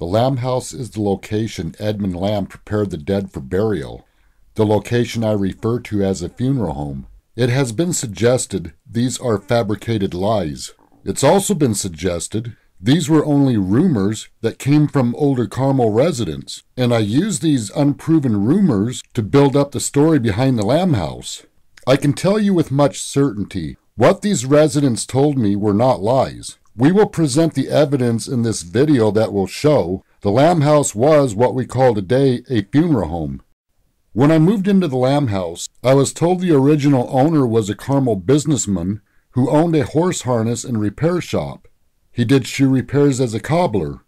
The Lamb House is the location Edmund Lamb prepared the dead for burial, the location I refer to as a funeral home. It has been suggested these are fabricated lies. It's also been suggested these were only rumors that came from older Carmel residents, and I used these unproven rumors to build up the story behind the Lamb House. I can tell you with much certainty, what these residents told me were not lies. We will present the evidence in this video that will show the Lamb House was what we call today a funeral home. When I moved into the Lamb House, I was told the original owner was a Carmel businessman who owned a horse harness and repair shop. He did shoe repairs as a cobbler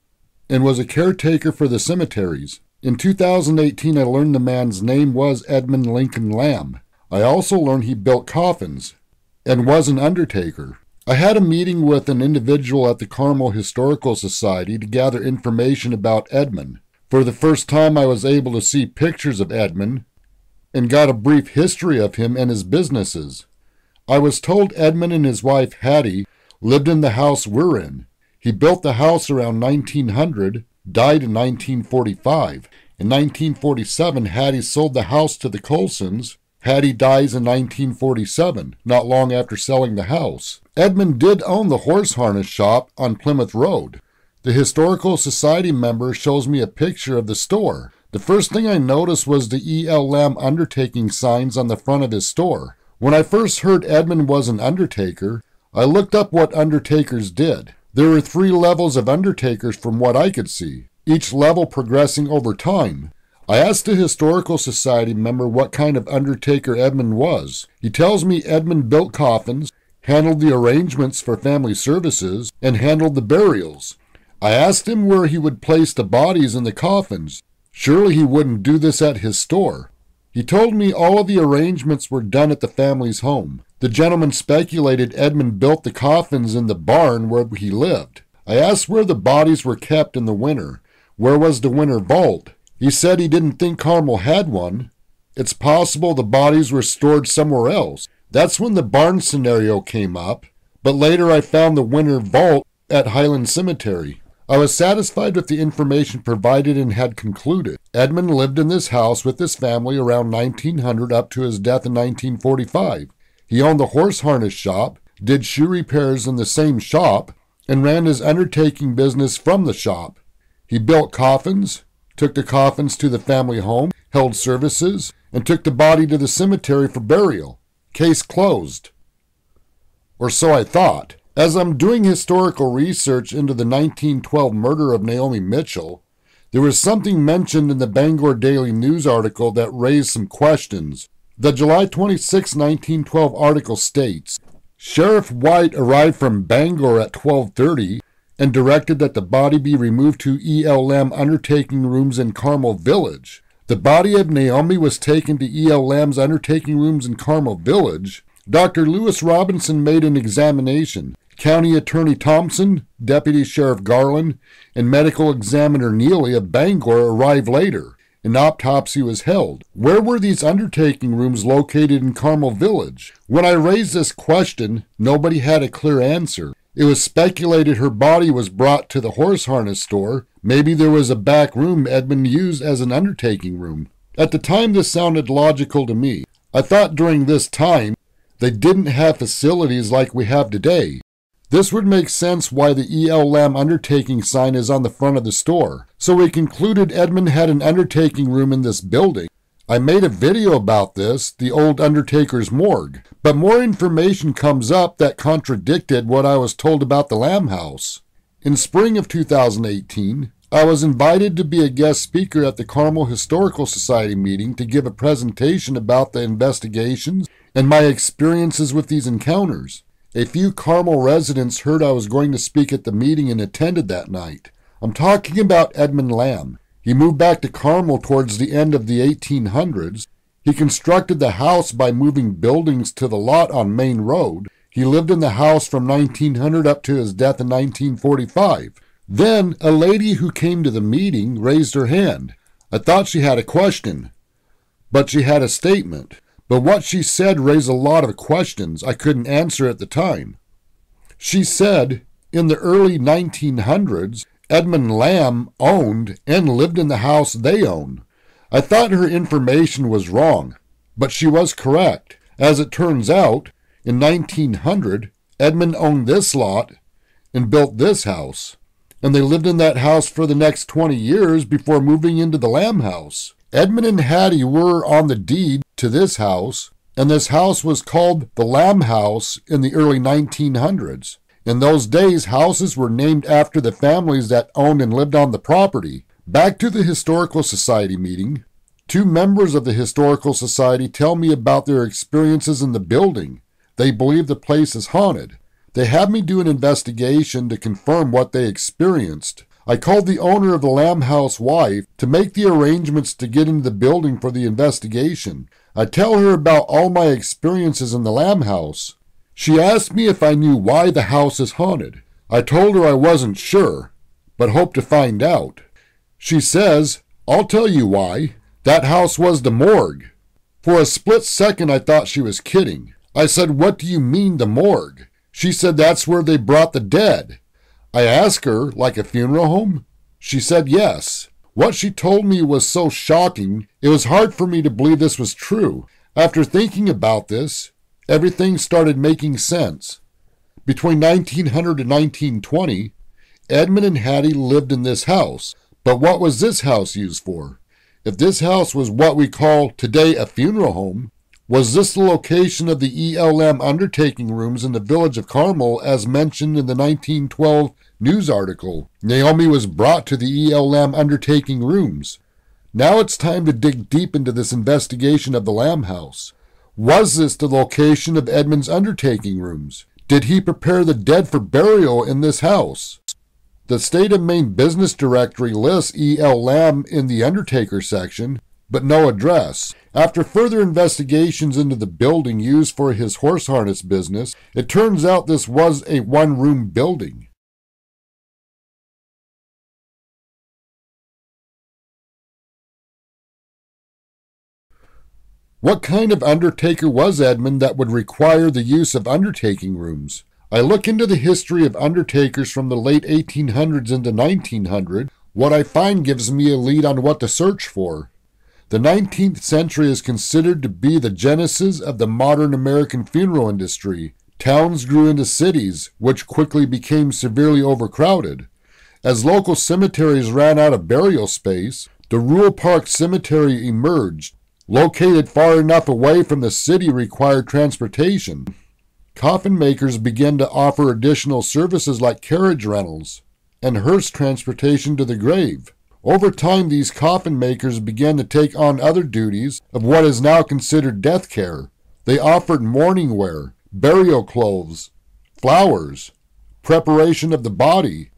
and was a caretaker for the cemeteries. In 2018, I learned the man's name was Edmund Lincoln Lamb. I also learned he built coffins and was an undertaker. I had a meeting with an individual at the Carmel Historical Society to gather information about Edmund. For the first time, I was able to see pictures of Edmund and got a brief history of him and his businesses. I was told Edmund and his wife Hattie lived in the house we're in. He built the house around 1900, died in 1945. In 1947, Hattie sold the house to the Colsons. Hattie dies in 1947, not long after selling the house. Edmund did own the horse harness shop on Plymouth Road. The Historical Society member shows me a picture of the store. The first thing I noticed was the E.L. Lamb undertaking signs on the front of his store. When I first heard Edmund was an undertaker, I looked up what undertakers did. There were 3 levels of undertakers from what I could see, each level progressing over time. I asked a Historical Society member what kind of undertaker Edmund was. He tells me Edmund built coffins, handled the arrangements for family services, and handled the burials. I asked him where he would place the bodies in the coffins. Surely he wouldn't do this at his store. He told me all of the arrangements were done at the family's home. The gentleman speculated Edmund built the coffins in the barn where he lived. I asked where the bodies were kept in the winter. Where was the winter vault? He said he didn't think Carmel had one. It's possible the bodies were stored somewhere else. That's when the barn scenario came up, but later I found the winter vault at Highland Cemetery. I was satisfied with the information provided and had concluded. Edmund lived in this house with his family around 1900 up to his death in 1945. He owned the horse harness shop, did shoe repairs in the same shop, and ran his undertaking business from the shop. He built coffins, took the coffins to the family home, held services, and took the body to the cemetery for burial. Case closed. Or so I thought. As I'm doing historical research into the 1912 murder of Naomi Mitchell, there was something mentioned in the Bangor Daily News article that raised some questions. The July 26, 1912 article states, Sheriff White arrived from Bangor at 12:30 and directed that the body be removed to E.L. Lamb undertaking rooms in Carmel Village. The body of Naomi was taken to E.L. Lamb's undertaking rooms in Carmel Village. Dr. Lewis Robinson made an examination. County Attorney Thompson, Deputy Sheriff Garland, and Medical Examiner Neely of Bangor arrived later. An autopsy was held. Where were these undertaking rooms located in Carmel Village? When I raised this question, nobody had a clear answer. It was speculated her body was brought to the horse harness store. Maybe there was a back room Edmund used as an undertaking room. At the time, this sounded logical to me. I thought during this time, they didn't have facilities like we have today. This would make sense why the E.L. Lamb undertaking sign is on the front of the store. So we concluded Edmund had an undertaking room in this building. I made a video about this, the old undertaker's morgue, but more information comes up that contradicted what I was told about the Lamb House. In spring of 2018, I was invited to be a guest speaker at the Carmel Historical Society meeting to give a presentation about the investigations and my experiences with these encounters. A few Carmel residents heard I was going to speak at the meeting and attended that night. I'm talking about Edmund Lamb. He moved back to Carmel towards the end of the 1800s. He constructed the house by moving buildings to the lot on Maine Road. He lived in the house from 1900 up to his death in 1945. Then a lady who came to the meeting raised her hand. I thought she had a question, but she had a statement. But what she said raised a lot of questions I couldn't answer at the time. She said, in the early 1900s, Edmund Lamb owned and lived in the house they own. I thought her information was wrong, but she was correct. As it turns out, in 1900, Edmund owned this lot and built this house, and they lived in that house for the next 20 years before moving into the Lamb house. Edmund and Hattie were on the deed to this house, and this house was called the Lamb House in the early 1900s. In those days, houses were named after the families that owned and lived on the property. Back to the Historical Society meeting. 2 members of the Historical Society tell me about their experiences in the building. They believe the place is haunted. They have me do an investigation to confirm what they experienced. I called the owner of the Lamb House wife to make the arrangements to get into the building for the investigation. I tell her about all my experiences in the Lamb House. She asked me if I knew why the house is haunted. I told her I wasn't sure, but hoped to find out. She says, "I'll tell you why. That house was the morgue." For a split second I thought she was kidding. I said, "What do you mean the morgue?" She said that's where they brought the dead. I asked her, like a funeral home? She said yes. What she told me was so shocking, it was hard for me to believe this was true. After thinking about this, everything started making sense. Between 1900 and 1920, Edmund and Hattie lived in this house. But what was this house used for? If this house was what we call today a funeral home, was this the location of the ELM undertaking rooms in the village of Carmel as mentioned in the 1912 news article? Naomi was brought to the ELM undertaking rooms. Now it's time to dig deep into this investigation of the Lamb House. Was this the location of Edmund's undertaking rooms? Did he prepare the dead for burial in this house? The State of Maine Business Directory lists ELM in the Undertaker section, but no address. After further investigations into the building used for his horse harness business, it turns out this was a one-room building. What kind of undertaker was Edmund that would require the use of undertaking rooms? I look into the history of undertakers from the late 1800s into 1900. What I find gives me a lead on what to search for. The 19th century is considered to be the genesis of the modern American funeral industry. Towns grew into cities, which quickly became severely overcrowded. As local cemeteries ran out of burial space, the Rural Park Cemetery emerged. Located far enough away from the city required transportation. Coffin makers began to offer additional services like carriage rentals and hearse transportation to the grave. Over time, these coffin makers began to take on other duties of what is now considered death care. They offered mourning wear, burial clothes, flowers, preparation of the body,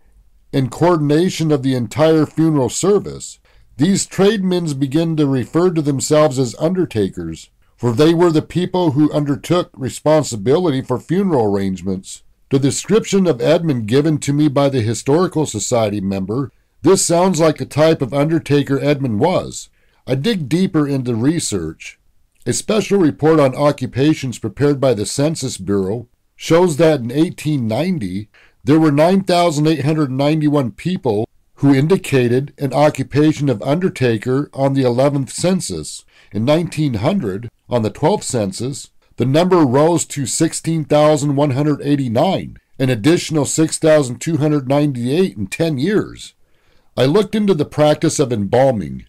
and coordination of the entire funeral service. These tradesmen began to refer to themselves as undertakers, for they were the people who undertook responsibility for funeral arrangements. The description of Edmund given to me by the Historical Society member, this sounds like the type of undertaker Edmund was. I dig deeper into research. A special report on occupations prepared by the Census Bureau shows that in 1890, there were 9,891 people who indicated an occupation of undertaker on the 11th census. In 1900, on the 12th census, the number rose to 16,189, an additional 6,298 in 10 years. I looked into the practice of embalming.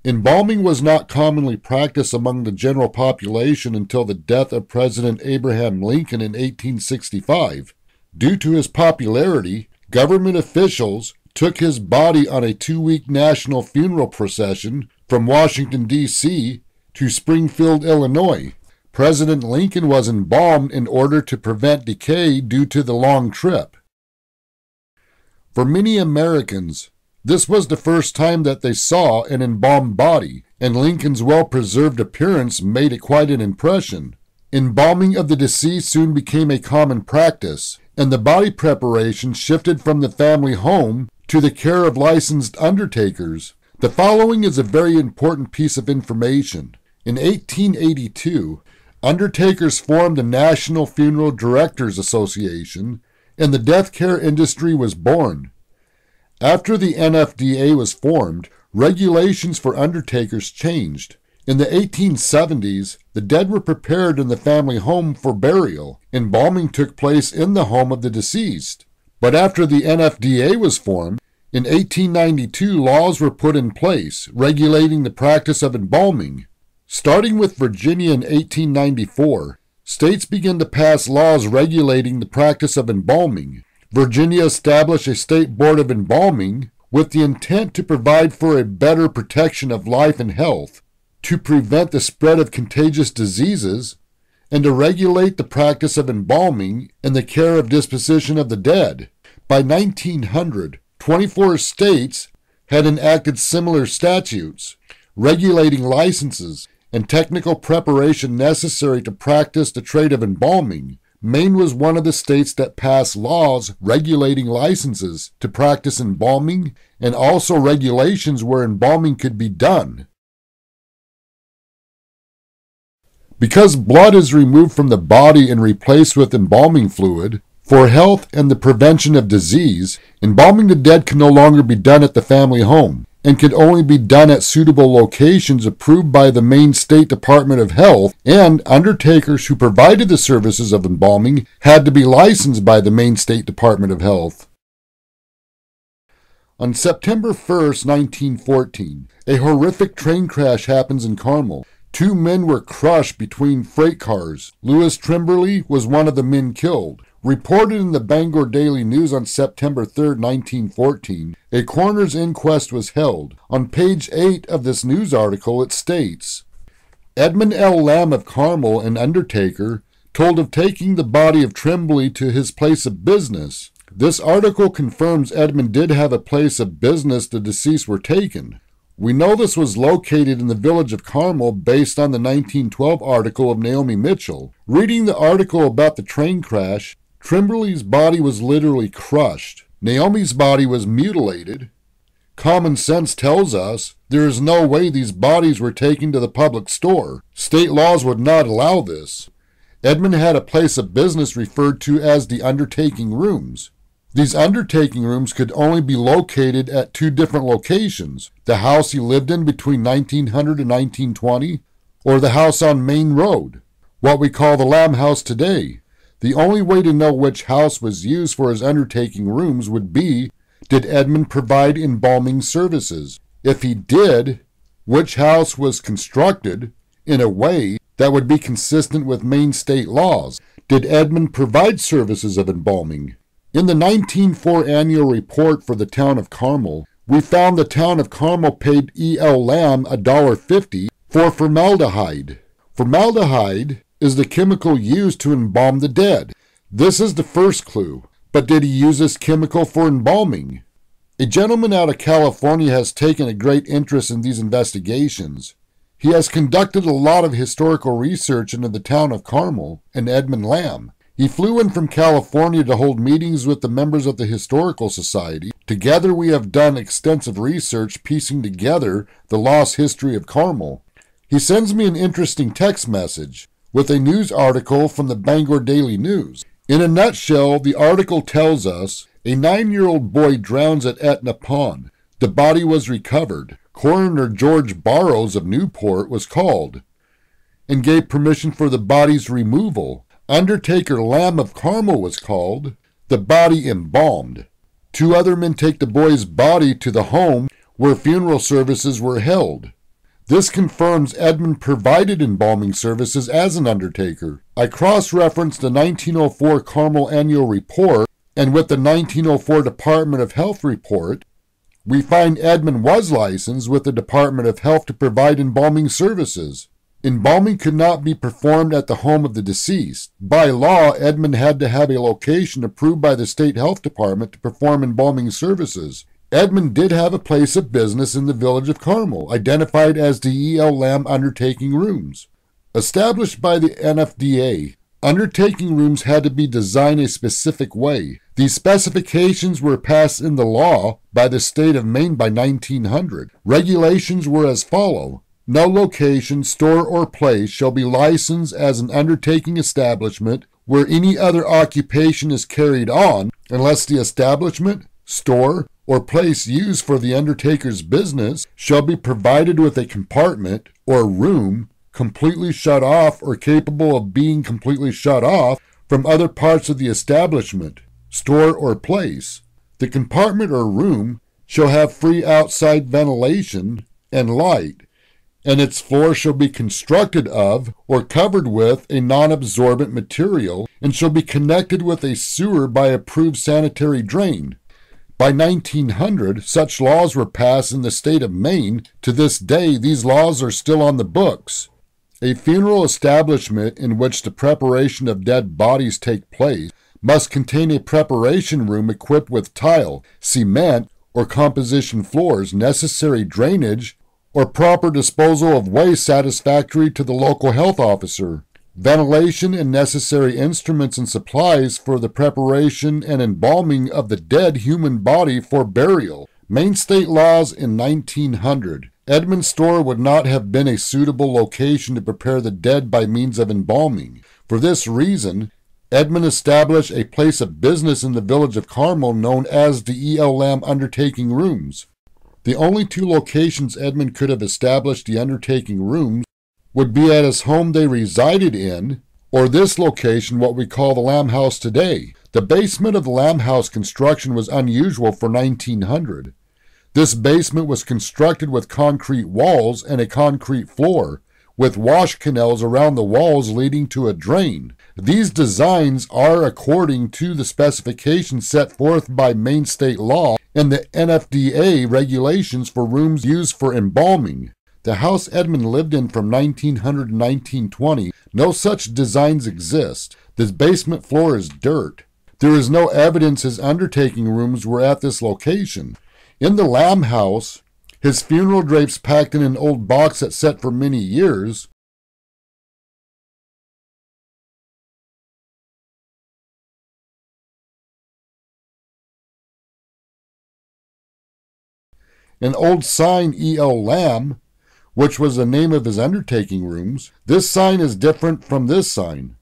Embalming was not commonly practiced among the general population until the death of President Abraham Lincoln in 1865. Due to his popularity, government officials took his body on a 2-week national funeral procession from Washington, D.C. to Springfield, Illinois. President Lincoln was embalmed in order to prevent decay due to the long trip. For many Americans, this was the first time that they saw an embalmed body, and Lincoln's well-preserved appearance made it quite an impression. Embalming of the deceased soon became a common practice, and the body preparation shifted from the family home to the care of licensed undertakers. The following is a very important piece of information. In 1882, undertakers formed the National Funeral Directors Association, and the death care industry was born. After the NFDA was formed, regulations for undertakers changed. In the 1870s, the dead were prepared in the family home for burial. Embalming took place in the home of the deceased. But after the NFDA was formed, in 1892 laws were put in place regulating the practice of embalming. Starting with Virginia in 1894, states began to pass laws regulating the practice of embalming. Virginia established a state board of embalming with the intent to provide for a better protection of life and health, to prevent the spread of contagious diseases, and to regulate the practice of embalming and the care of disposition of the dead. By 1900, 24 states had enacted similar statutes, regulating licenses and technical preparation necessary to practice the trade of embalming. Maine was one of the states that passed laws regulating licenses to practice embalming and also regulations where embalming could be done. Because blood is removed from the body and replaced with embalming fluid, for health and the prevention of disease, embalming the dead can no longer be done at the family home and could only be done at suitable locations approved by the Maine State Department of Health, and undertakers who provided the services of embalming had to be licensed by the Maine State Department of Health. On September 1st, 1914, a horrific train crash happens in Carmel. 2 men were crushed between freight cars. Louis Trimberly was one of the men killed. Reported in the Bangor Daily News on September 3, 1914, a coroner's inquest was held. On page 8 of this news article it states, Edmund L. Lamb of Carmel, an undertaker, told of taking the body of Trimberly to his place of business. This article confirms Edmund did have a place of business the deceased were taken. We know this was located in the village of Carmel based on the 1912 article of Naomi Mitchell. Reading the article about the train crash, Trimberly's body was literally crushed. Naomi's body was mutilated. Common sense tells us there is no way these bodies were taken to the public store. State laws would not allow this. Edmund had a place of business referred to as the undertaking rooms. These undertaking rooms could only be located at 2 different locations, the house he lived in between 1900 and 1920, or the house on Maine Road, what we call the Lamb House today. The only way to know which house was used for his undertaking rooms would be, did Edmund provide embalming services? If he did, which house was constructed in a way that would be consistent with Maine state laws? Did Edmund provide services of embalming? In the 1904 annual report for the town of Carmel, we found the town of Carmel paid E.L. Lamb $1.50 for formaldehyde. Formaldehyde is the chemical used to embalm the dead. This is the first clue. But did he use this chemical for embalming? A gentleman out of California has taken a great interest in these investigations. He has conducted a lot of historical research into the town of Carmel and Edmund Lamb. He flew in from California to hold meetings with the members of the Historical Society. Together we have done extensive research piecing together the lost history of Carmel. He sends me an interesting text message with a news article from the Bangor Daily News. In a nutshell, the article tells us a 9-year-old boy drowns at Etna Pond. The body was recovered. Coroner George Barrows of Newport was called and gave permission for the body's removal. Undertaker Lamb of Carmel was called. The body embalmed. 2 other men take the boy's body to the home where funeral services were held. This confirms Edmund provided embalming services as an undertaker. I cross-referenced the 1904 Carmel Annual Report, and with the 1904 Department of Health report, we find Edmund was licensed with the Department of Health to provide embalming services. Embalming could not be performed at the home of the deceased. By law, Edmund had to have a location approved by the State Health Department to perform embalming services. Edmund did have a place of business in the village of Carmel, identified as the E.L. Lamb Undertaking Rooms. Established by the NFDA, undertaking rooms had to be designed a specific way. These specifications were passed into law by the state of Maine by 1900. Regulations were as follows. No location, store, or place shall be licensed as an undertaking establishment where any other occupation is carried on unless the establishment, store, or place used for the undertaker's business shall be provided with a compartment or room completely shut off or capable of being completely shut off from other parts of the establishment, store, or place. The compartment or room shall have free outside ventilation and light, and its floor shall be constructed of or covered with a non-absorbent material and shall be connected with a sewer by approved sanitary drain. By 1900, such laws were passed in the state of Maine. To this day, these laws are still on the books. A funeral establishment in which the preparation of dead bodies take place must contain a preparation room equipped with tile, cement, or composition floors, necessary drainage, or proper disposal of waste satisfactory to the local health officer, ventilation and necessary instruments and supplies for the preparation and embalming of the dead human body for burial. Maine state laws in 1900. Edmund's store would not have been a suitable location to prepare the dead by means of embalming. For this reason, Edmund established a place of business in the village of Carmel known as the E.L. Lamb Undertaking Rooms. The only two locations Edmund could have established the undertaking rooms would be at his home they resided in, or this location, what we call the Lamb House today. The basement of the Lamb House construction was unusual for 1900. This basement was constructed with concrete walls and a concrete floor, with wash canals around the walls leading to a drain. These designs are according to the specifications set forth by Maine state law and the NFDA regulations for rooms used for embalming. The house Edmund lived in from 1900 to 1920, no such designs exist. This basement floor is dirt. There is no evidence his undertaking rooms were at this location. In the Lamb House, his funeral drapes packed in an old box that sat for many years, an old sign E.L. Lamb, which was the name of his undertaking rooms. This sign is different from this sign.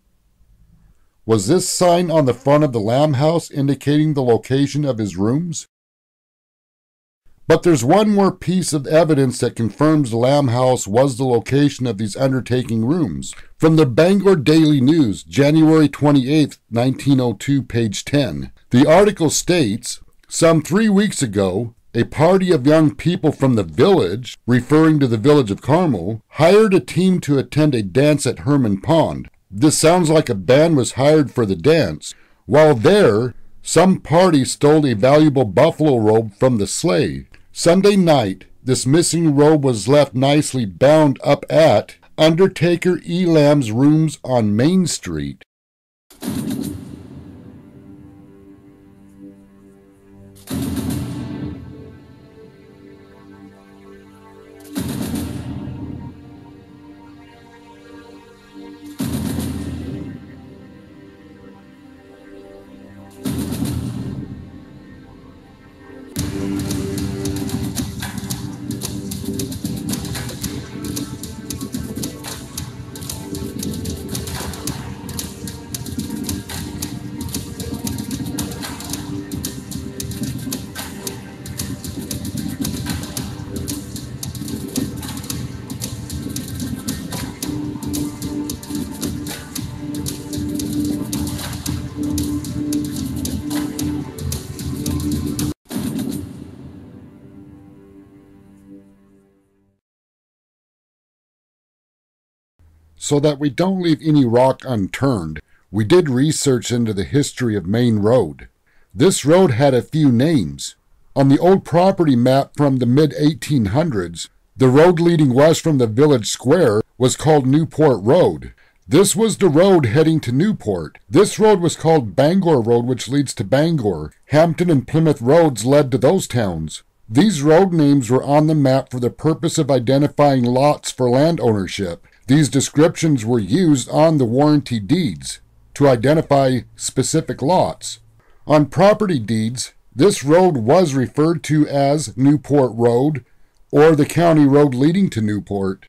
Was this sign on the front of the Lamb House indicating the location of his rooms? But there's one more piece of evidence that confirms the Lamb House was the location of these undertaking rooms. From the Bangor Daily News, January 28, 1902, page 10. The article states, "Some 3 weeks ago, a party of young people from the village," referring to the village of Carmel, "hired a team to attend a dance at Herman Pond. This sounds like a band was hired for the dance. While there, some party stole a valuable buffalo robe from the sleigh. Sunday night, this missing robe was left nicely bound up at Undertaker E. Lamb's rooms on Main Street." So that we don't leave any rock unturned, we did research into the history of Maine Road. This road had a few names. On the old property map from the mid-1800s, the road leading west from the village square was called Newport Road. This was the road heading to Newport. This road was called Bangor Road, which leads to Bangor. Hampton and Plymouth roads led to those towns. These road names were on the map for the purpose of identifying lots for land ownership. These descriptions were used on the warranty deeds to identify specific lots. On property deeds, this road was referred to as Newport Road or the county road leading to Newport.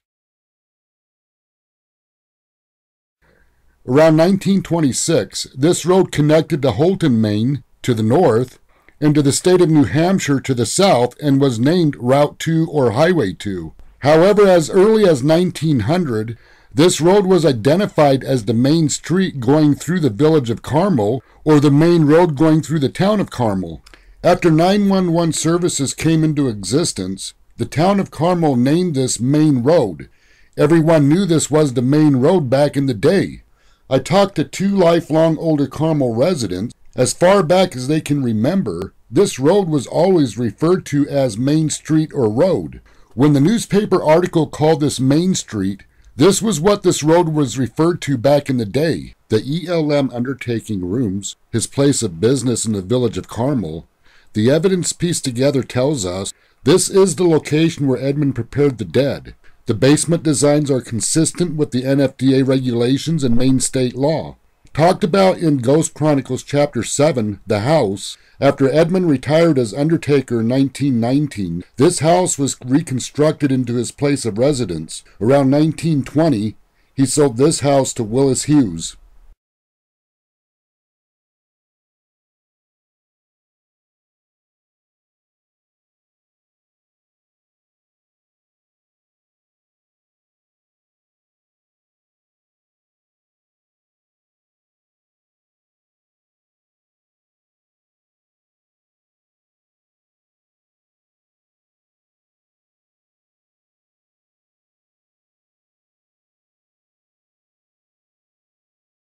Around 1926, this road connected to Holton, Maine to the north and to the state of New Hampshire to the south and was named Route 2 or Highway 2. However, as early as 1900, this road was identified as the main street going through the village of Carmel or the main road going through the town of Carmel. After 911 services came into existence, the town of Carmel named this main road. Everyone knew this was the main road back in the day. I talked to 2 lifelong older Carmel residents. As far back as they can remember, this road was always referred to as Main Street or Road. When the newspaper article called this Main Street, this was what this road was referred to back in the day. The ELM Undertaking Rooms, his place of business in the village of Carmel, the evidence pieced together tells us this is the location where Edmund prepared the dead. The basement designs are consistent with the NFDA regulations and Maine state law. Talked about in Ghost Chronicles Chapter 7, The House, after Edmund retired as undertaker in 1919, this house was reconstructed into his place of residence. Around 1920, he sold this house to Willis Hughes.